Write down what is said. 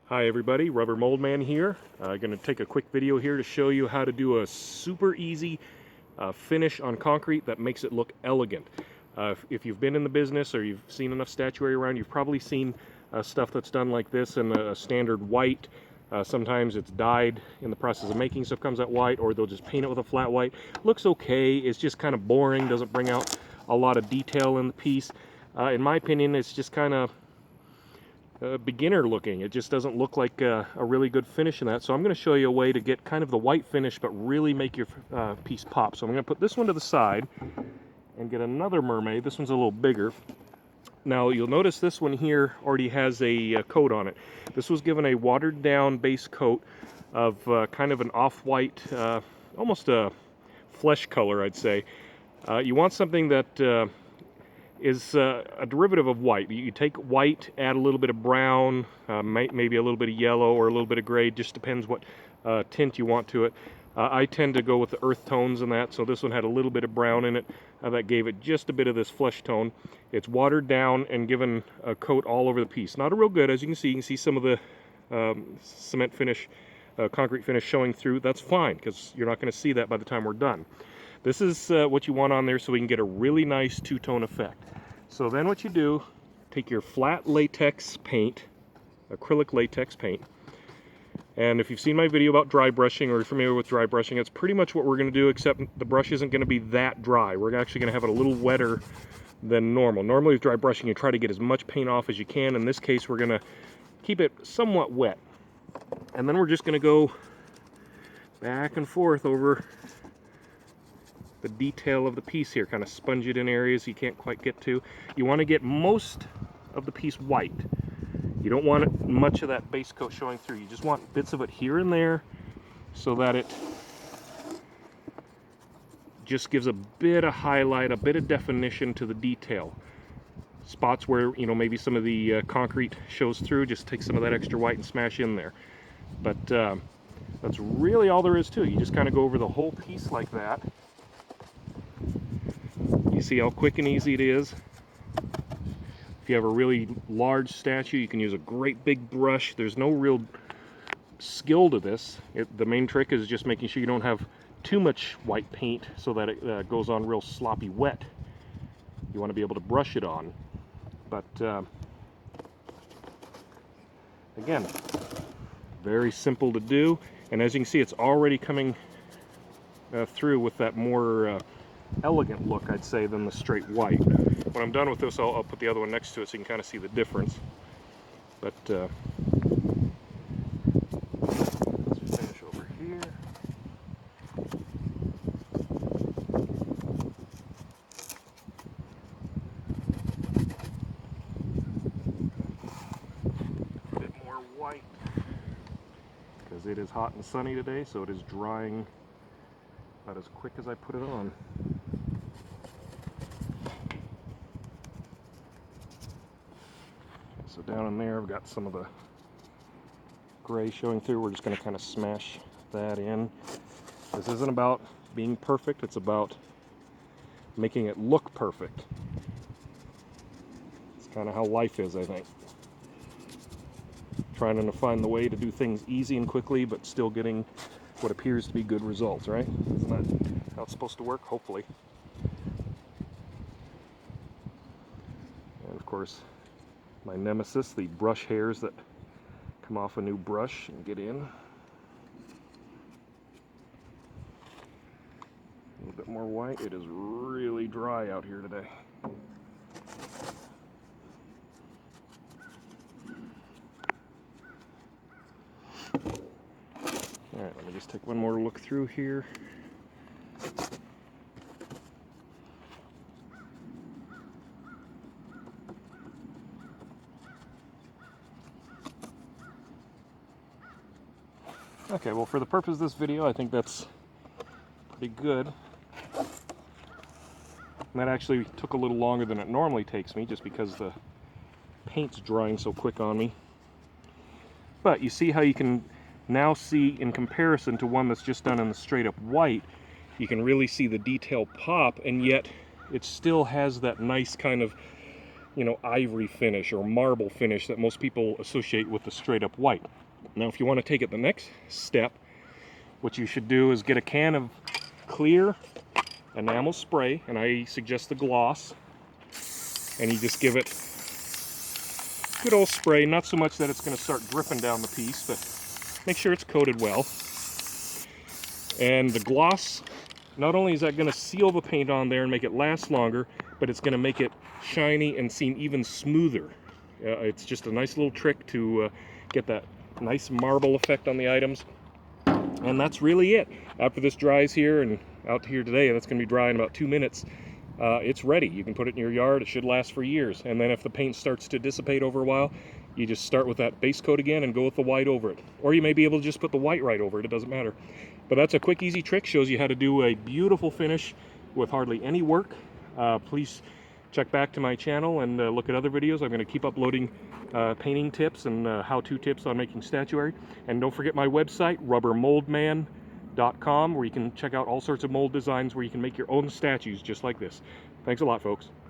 Hi everybody, Rubber Mold Man here. I'm going to take a quick video here to show you how to do a super easy finish on concrete that makes it look elegant. If you've been in the business or you've seen enough statuary around, you've probably seen stuff that's done like this in a standard white. Sometimes it's dyed in the process of making, stuff comes out white, or they'll just paint it with a flat white. Looks okay, it's just kind of boring, doesn't bring out a lot of detail in the piece. In my opinion, it's just kind of beginner looking. It just doesn't look like a really good finish in that. So I'm going to show you a way to get kind of the white finish but really make your piece pop. So I'm going to put this one to the side and get another mermaid. This one's a little bigger. Now you'll notice this one here already has a coat on it. This was given a watered down base coat of kind of an off-white, almost a flesh color, I'd say. You want something that is a derivative of white. You take white, add a little bit of brown, maybe a little bit of yellow or a little bit of gray, just depends what tint you want to it. I tend to go with the earth tones in that, so this one had a little bit of brown in it. That gave it just a bit of this flesh tone. It's watered down and given a coat all over the piece. Not a real good, as you can see some of the cement finish, concrete finish showing through. That's fine, because you're not going to see that by the time we're done. This is what you want on there so we can get a really nice two-tone effect. So then what you do, take your flat latex paint, acrylic latex paint, and if you've seen my video about dry brushing or you're familiar with dry brushing, it's pretty much what we're going to do, except the brush isn't going to be that dry. We're actually going to have it a little wetter than normal. Normally with dry brushing you try to get as much paint off as you can. In this case we're going to keep it somewhat wet. And then we're just going to go back and forth over the detail of the piece here, kind of sponge it in areas you can't quite get to. You want to get most of the piece white. You don't want much of that base coat showing through. You just want bits of it here and there so that it just gives a bit of highlight, a bit of definition to the detail. Spots where, you know, maybe some of the concrete shows through, just take some of that extra white and smash in there. But that's really all there is to it. You just kind of go over the whole piece like that. You see how quick and easy it is. If you have a really large statue, you can use a great big brush. There's no real skill to this. The main trick is just making sure you don't have too much white paint so that it goes on real sloppy wet. You want to be able to brush it on. But again, very simple to do. And as you can see, it's already coming through with that more elegant look, I'd say, than the straight white. When I'm done with this, I'll put the other one next to it so you can kind of see the difference. But let's finish over here. A bit more white, because it is hot and sunny today, so it is drying about as quick as I put it on. So down in there I've got some of the gray showing through. We're just going to kind of smash that in. This isn't about being perfect, it's about making it look perfect. It's kind of how life is, I think. Trying to find the way to do things easy and quickly, but still getting what appears to be good results, right? Isn't that how it's supposed to work? Hopefully. And of course, my nemesis, the brush hairs that come off a new brush and get in. A little bit more white. It is really dry out here today. Alright, let me just take one more look through here. Okay, well, for the purpose of this video, I think that's pretty good. And that actually took a little longer than it normally takes me, just because the paint's drying so quick on me. But you see how you can now see, in comparison to one that's just done in the straight up white, you can really see the detail pop, and yet it still has that nice kind of you know, ivory finish or marble finish that most people associate with the straight up white. Now if you want to take it the next step, what you should do is get a can of clear enamel spray, and I suggest the gloss, and you just give it good old spray, not so much that it's going to start dripping down the piece, but make sure it's coated well. And the gloss, not only is that going to seal the paint on there and make it last longer, but it's going to make it shiny and seem even smoother. It's just a nice little trick to get that nice marble effect on the items. And that's really it. After this dries here and out here today, that's going to be dry in about 2 minutes, it's ready. You can put it in your yard. It should last for years. And then if the paint starts to dissipate over a while, you just start with that base coat again and go with the white over it. Or you may be able to just put the white right over it. It doesn't matter. But that's a quick, easy trick. Shows you how to do a beautiful finish with hardly any work. Please check back to my channel and look at other videos. I'm going to keep uploading painting tips and how-to tips on making statuary. And don't forget my website, rubbermoldman.com, where you can check out all sorts of mold designs where you can make your own statues just like this. Thanks a lot, folks.